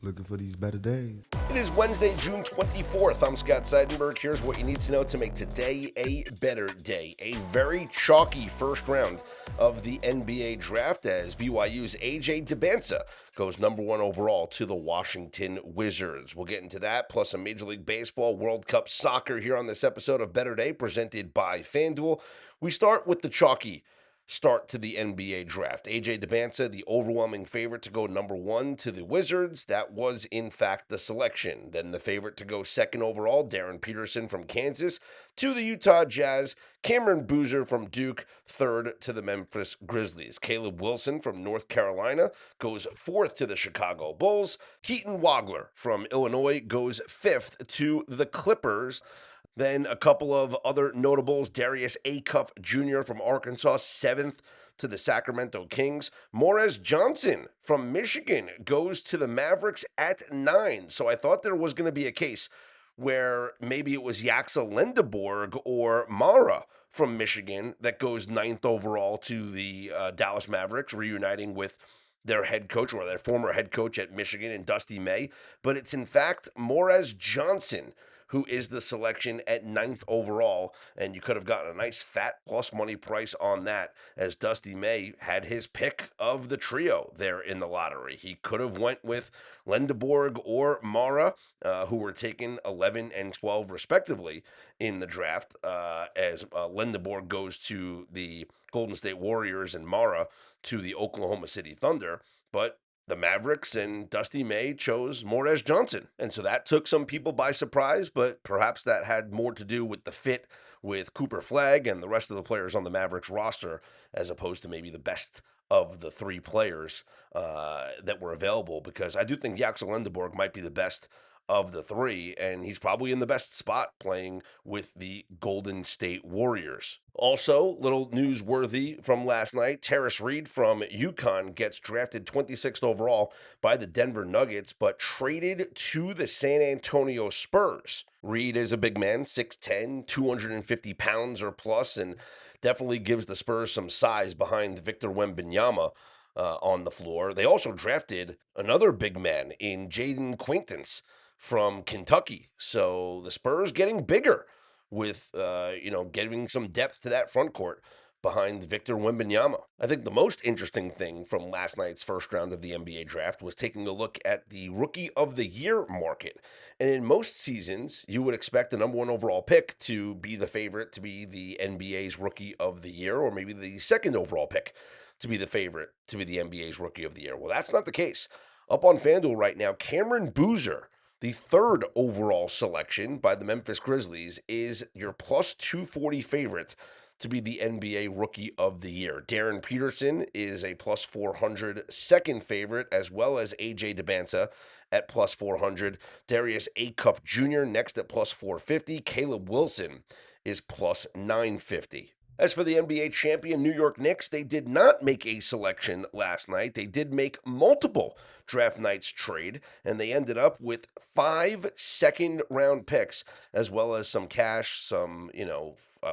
Looking for these better days. It is Wednesday, June 24th. I'm Scott Seidenberg. Here's what you need to know to make today a better day. A very chalky first round of the NBA draft as BYU's AJ Dybantsa goes number one overall to the Washington Wizards. We'll get into that, plus some Major League Baseball, World Cup soccer here on this episode of Better Day presented by FanDuel. We start with the chalky start to the NBA draft. AJ Dybantsa, the overwhelming favorite to go number one to the Wizards. That was, in fact, the selection. Then the favorite to go second overall, Darren Peterson from Kansas, to the Utah Jazz. Cameron Boozer from Duke, third to the Memphis Grizzlies. Caleb Wilson from North Carolina goes fourth to the Chicago Bulls. Keaton Wagler from Illinois goes fifth to the Clippers. Then a couple of other notables, Darius Acuff Jr. from Arkansas, seventh to the Sacramento Kings. Morez Johnson from Michigan goes to the Mavericks at 9. So I thought there was going to be a case where maybe it was Yaxa Lendeborg or Mara from Michigan that goes ninth overall to the Dallas Mavericks, reuniting with their head coach or their former head coach at Michigan in Dusty May. But it's in fact Morez Johnson who is the selection at ninth overall. And you could have gotten a nice fat plus money price on that, as Dusty May had his pick of the trio there in the lottery. He could have went with Lendeborg or Mara, who were taken 11 and 12 respectively in the draft, as Lendeborg goes to the Golden State Warriors and Mara to the Oklahoma City Thunder. But the Mavericks and Dusty May chose Morez Johnson. And so that took some people by surprise, but perhaps that had more to do with the fit with Cooper Flagg and the rest of the players on the Mavericks roster, as opposed to maybe the best of the three players that were available, because I do think Yaxel Lendeborg might be the best of the three, and he's probably in the best spot playing with the Golden State Warriors. Also, little newsworthy from last night, Terrace Reed from UConn gets drafted 26th overall by the Denver Nuggets, but traded to the San Antonio Spurs. Reed is a big man, 6'10", 250 pounds or plus, and definitely gives the Spurs some size behind Victor Wembanyama on the floor. They also drafted another big man in Jaden Quaintance from Kentucky. So the Spurs getting bigger with, getting some depth to that front court behind Victor Wembanyama. I think the most interesting thing from last night's first round of the NBA draft was taking a look at the Rookie of the Year market. And in most seasons, you would expect the number one overall pick to be the favorite to be the NBA's Rookie of the Year, or maybe the second overall pick to be the favorite to be the NBA's Rookie of the Year. Well, that's not the case. Up on FanDuel right now, Cameron Boozer, the third overall selection by the Memphis Grizzlies, is your plus 240 favorite to be the NBA Rookie of the Year. Darren Peterson is a plus 400 second favorite, as well as AJ Dybantsa at plus 400. Darius Acuff Jr. next at plus 450. Caleb Wilson is plus 950. As for the NBA champion New York Knicks, they did not make a selection last night. They did make multiple draft nights trade, and they ended up with 5 second-round picks, as well as some cash, some,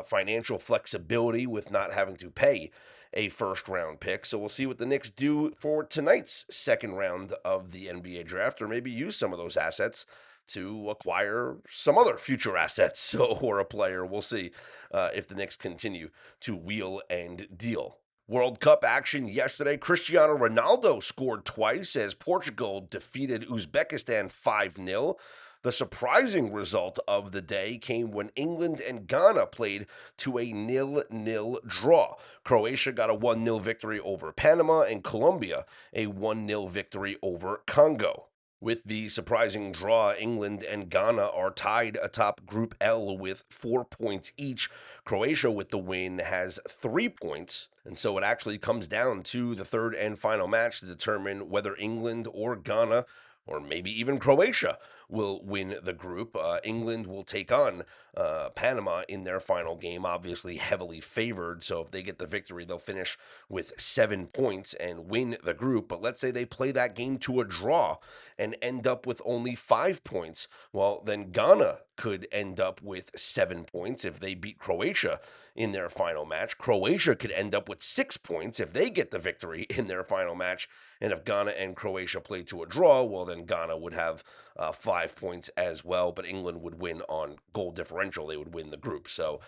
financial flexibility with not having to pay a first-round pick. So we'll see what the Knicks do for tonight's second round of the NBA draft, or maybe use some of those assets to acquire some other future assets or a player. We'll see if the Knicks continue to wheel and deal. World Cup action yesterday. Cristiano Ronaldo scored twice as Portugal defeated Uzbekistan 5-0. The surprising result of the day came when England and Ghana played to a 0-0 draw. Croatia got a 1-0 victory over Panama, and Colombia a 1-0 victory over Congo. With the surprising draw, England and Ghana are tied atop Group L with 4 points each. Croatia, with the win, has 3 points. And so it actually comes down to the third and final match to determine whether England or Ghana, or maybe even Croatia, will win the group. England will take on Panama in their final game, obviously heavily favored. So if they get the victory, they'll finish with 7 points and win the group. But let's say they play that game to a draw and end up with only 5 points. Well, then Ghana could end up with 7 points if they beat Croatia in their final match. Croatia could end up with 6 points if they get the victory in their final match. And if Ghana and Croatia play to a draw, well, then Ghana would have 5 points as well, but England would win on goal differential. They would win the group. So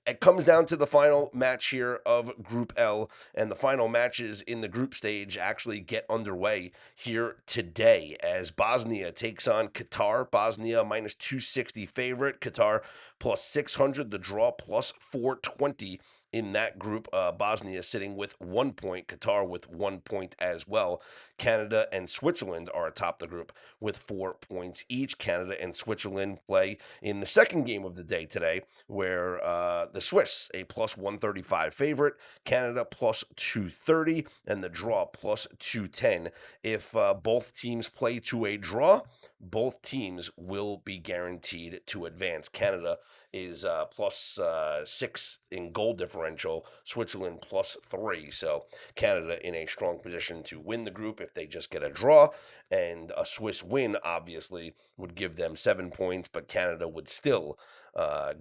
it comes down to the final match here of Group L, and the final matches in the group stage actually get underway here today as Bosnia takes on Qatar. Bosnia minus 260 favorite, Qatar plus 600, the draw plus 420 in that group. Bosnia sitting with 1 point, Qatar with 1 point as well. Canada and Switzerland are atop the group with 4 points each. Canada and Switzerland play in the second game of the day today, where the Swiss, a plus 135 favorite, Canada plus 230, and the draw plus 210. If both teams play to a draw, both teams will be guaranteed to advance. Canada is +6 in goal differential, Switzerland +3. So Canada in a strong position to win the group if they just get a draw, and a Swiss win obviously would give them 7 points, but Canada would still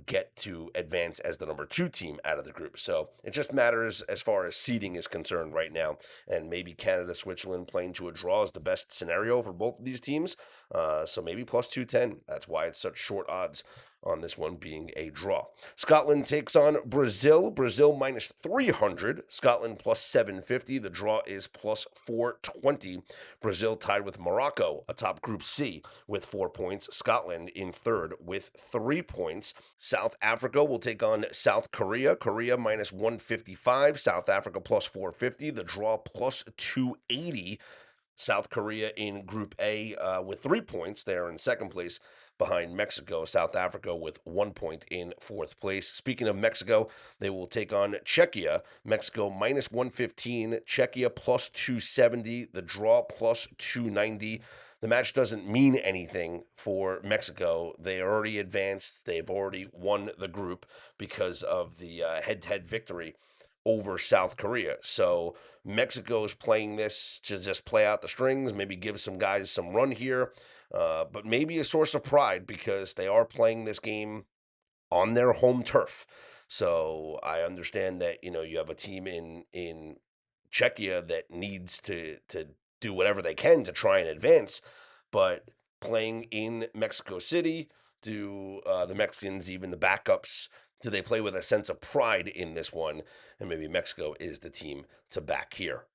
get to advance as the number 2 team out of the group. So it just matters as far as seeding is concerned right now, and maybe Canada, Switzerland playing to a draw is the best scenario for both of these teams. So maybe plus 210. That's why it's such short odds on this one being a draw. Scotland takes on Brazil. Brazil minus 300. Scotland plus 750. The draw is plus 420. Brazil tied with Morocco atop Group C with 4 points. Scotland in third with 3 points. South Africa will take on South Korea. Korea minus 155. South Africa plus 450. The draw plus 280. South Korea in Group A with 3 points. They are in second place behind Mexico. South Africa with 1 point in fourth place. Speaking of Mexico, they will take on Czechia. Mexico minus 115, Czechia plus 270, the draw plus 290. The match doesn't mean anything for Mexico. They already advanced. They've already won the group because of the head-to-head victory over South Korea. So Mexico's playing this to just play out the strings, maybe give some guys some run here, but maybe a source of pride because they are playing this game on their home turf. So I understand that you have a team in Czechia that needs to do whatever they can to try and advance, but playing in Mexico City, do the Mexicans, even the backups, do they play with a sense of pride in this one? And maybe Mexico is the team to back here.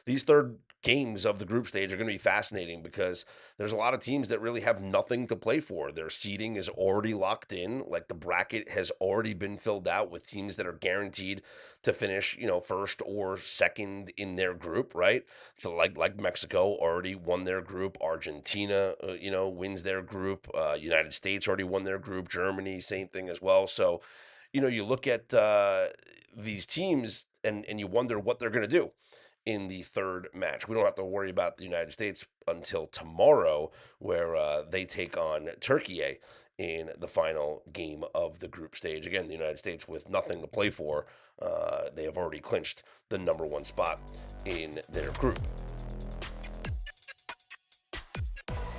These third games of the group stage are going to be fascinating because there's a lot of teams that really have nothing to play for. Their seeding is already locked in. Like the bracket has already been filled out with teams that are guaranteed to finish, first or second in their group, right? So like Mexico already won their group. Argentina, wins their group. United States already won their group. Germany, same thing as well. So, you look at these teams and you wonder what they're going to do in the third match. We don't have to worry about the United States until tomorrow, where they take on Turkey in the final game of the group stage. Again, the United States with nothing to play for. They have already clinched the number 1 spot in their group.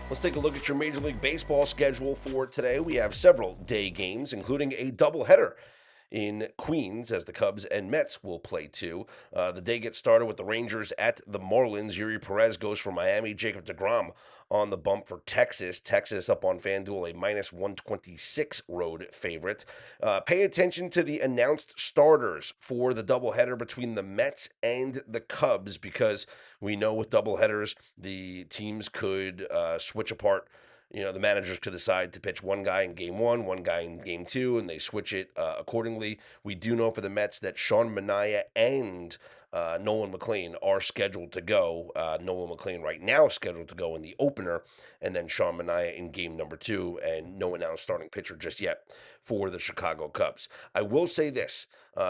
Let's take a look at your Major League Baseball schedule for today. We have several day games, including a doubleheader in Queens, as the Cubs and Mets will play too. The day gets started with the Rangers at the Marlins. Yuri Perez goes for Miami. Jacob deGrom on the bump for Texas. Texas up on FanDuel, a minus 126 road favorite. Pay attention to the announced starters for the doubleheader between the Mets and the Cubs, because we know with doubleheaders, the teams could switch apart. The managers could decide to pitch one guy in game 1, one guy in game 2, and they switch it accordingly. We do know for the Mets that Sean Manaea and Nolan McLean are scheduled to go. Nolan McLean right now is scheduled to go in the opener, and then Sean Manaea in game number 2, and no announced starting pitcher just yet for the Chicago Cubs. I will say this,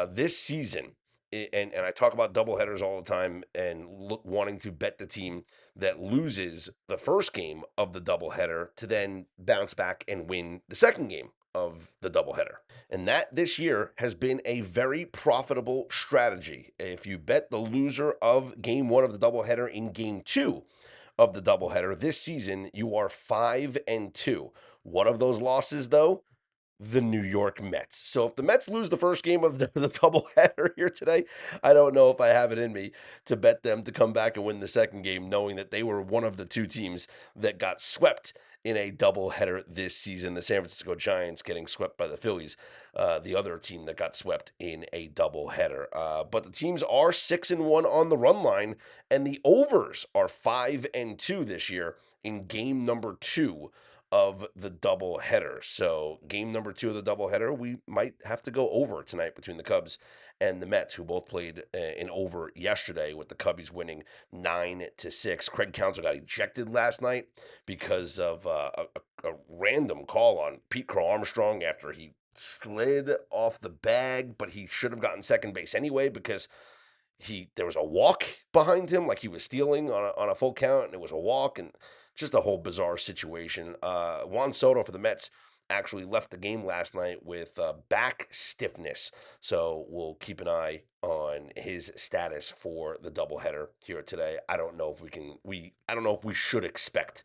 this season, and I talk about doubleheaders all the time and wanting to bet the team that loses the first game of the doubleheader to then bounce back and win the second game of the doubleheader. And that this year has been a very profitable strategy. If you bet the loser of game 1 of the doubleheader in game 2 of the doubleheader this season, you are 5-2. One of those losses, though, the New York Mets. So if the Mets lose the first game of the doubleheader here today, I don't know if I have it in me to bet them to come back and win the second game, knowing that they were one of the two teams that got swept in a doubleheader this season. The San Francisco Giants getting swept by the Phillies, the other team that got swept in a doubleheader. But the teams are 6-1 on the run line, and the overs are 5-2 this year in game number 2 of the doubleheader. So, game number 2 of the doubleheader, we might have to go over tonight between the Cubs and the Mets, who both played in over yesterday, with the Cubbies winning 9-6. Craig Counsell got ejected last night because of a random call on Pete Crow Armstrong after he slid off the bag, but he should have gotten second base anyway because there was a walk behind him, like he was stealing on a full count, and it was a walk, and just a whole bizarre situation. Juan Soto for the Mets actually left the game last night with back stiffness, so we'll keep an eye on his status for the doubleheader here today. I don't know if we should expect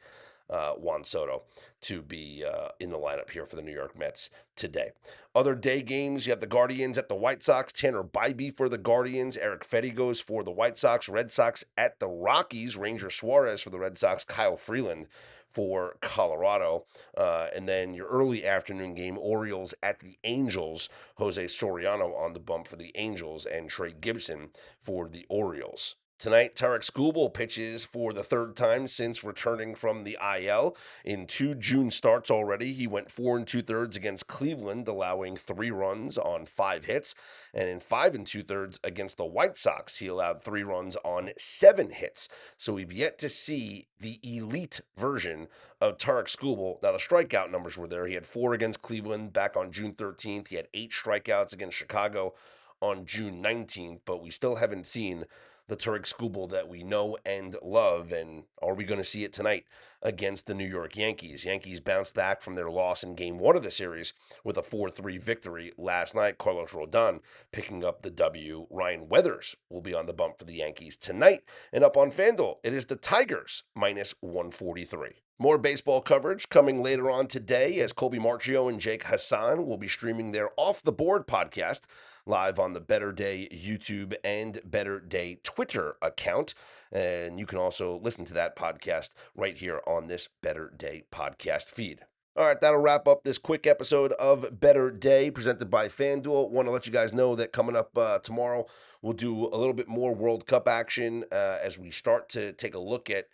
Juan Soto to be in the lineup here for the New York Mets today. Other day games, you have the Guardians at the White Sox. Tanner Bybee for the Guardians. Eric Fedde goes for the White Sox. Red Sox at the Rockies. Ranger Suarez for the Red Sox. Kyle Freeland for Colorado. And then your early afternoon game, Orioles at the Angels. Jose Soriano on the bump for the Angels and Trey Gibson for the Orioles. Tonight, Tarek Skubal pitches for the third time since returning from the IL. In 2 June starts already, he went 4 2/3 against Cleveland, allowing 3 runs on 5 hits. And in 5 2/3 against the White Sox, he allowed 3 runs on 7 hits. So we've yet to see the elite version of Tarek Skubal. Now, the strikeout numbers were there. He had 4 against Cleveland back on June 13th. He had 8 strikeouts against Chicago on June 19th, but we still haven't seen the Tarek Skubal that we know and love. And are we going to see it tonight against the New York Yankees? Yankees bounced back from their loss in game 1 of the series with a 4-3 victory last night. Carlos Rodon picking up the W. Ryan Weathers will be on the bump for the Yankees tonight. And up on FanDuel, it is the Tigers minus 143. More baseball coverage coming later on today as Colby Marchio and Jake Hassan will be streaming their Off the Board podcast live on the Better Day YouTube and Better Day Twitter account. And you can also listen to that podcast right here on this Better Day podcast feed. All right, that'll wrap up this quick episode of Better Day presented by FanDuel. Want to let you guys know that coming up tomorrow, we'll do a little bit more World Cup action as we start to take a look at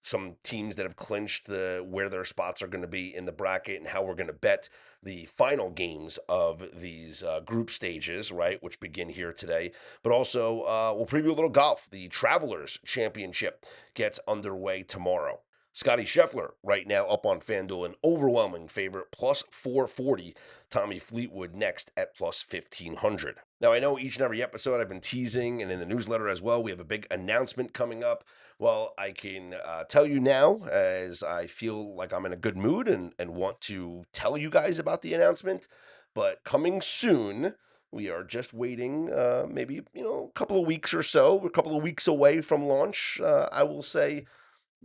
some teams that have clinched where their spots are going to be in the bracket and how we're going to bet the final games of these group stages, right, which begin here today. But also, we'll preview a little golf. The Travelers Championship gets underway tomorrow. Scotty Scheffler right now up on FanDuel, an overwhelming favorite, plus 440. Tommy Fleetwood next at plus 1,500. Now, I know each and every episode I've been teasing, and in the newsletter as well, we have a big announcement coming up. Well, I can tell you now, as I feel like I'm in a good mood and want to tell you guys about the announcement. But coming soon, we are just waiting maybe, a couple of weeks or so. We're a couple of weeks away from launch. I will say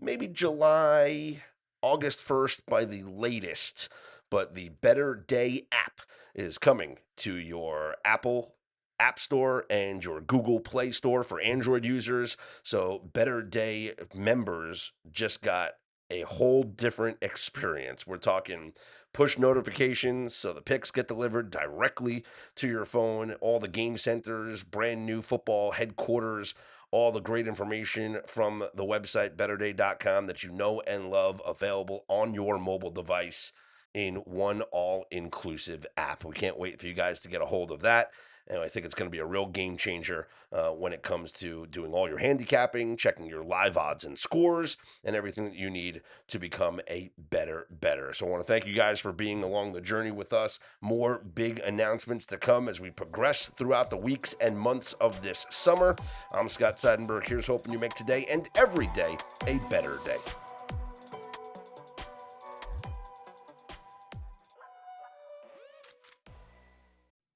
maybe August 1st by the latest. But the Better Day app is coming to your Apple App Store and your Google Play Store for Android users. So Better Day members just got a whole different experience. We're talking push notifications, so the picks get delivered directly to your phone. All the game centers, brand new football headquarters, all the great information from the website betterday.com that you know and love, available on your mobile device in one all-inclusive app. We can't wait for you guys to get a hold of that. And I think it's going to be a real game changer when it comes to doing all your handicapping, checking your live odds and scores, and everything that you need to become a better. So I want to thank you guys for being along the journey with us. More big announcements to come as we progress throughout the weeks and months of this summer. I'm Scott Seidenberg. Here's hoping you make today and every day a better day.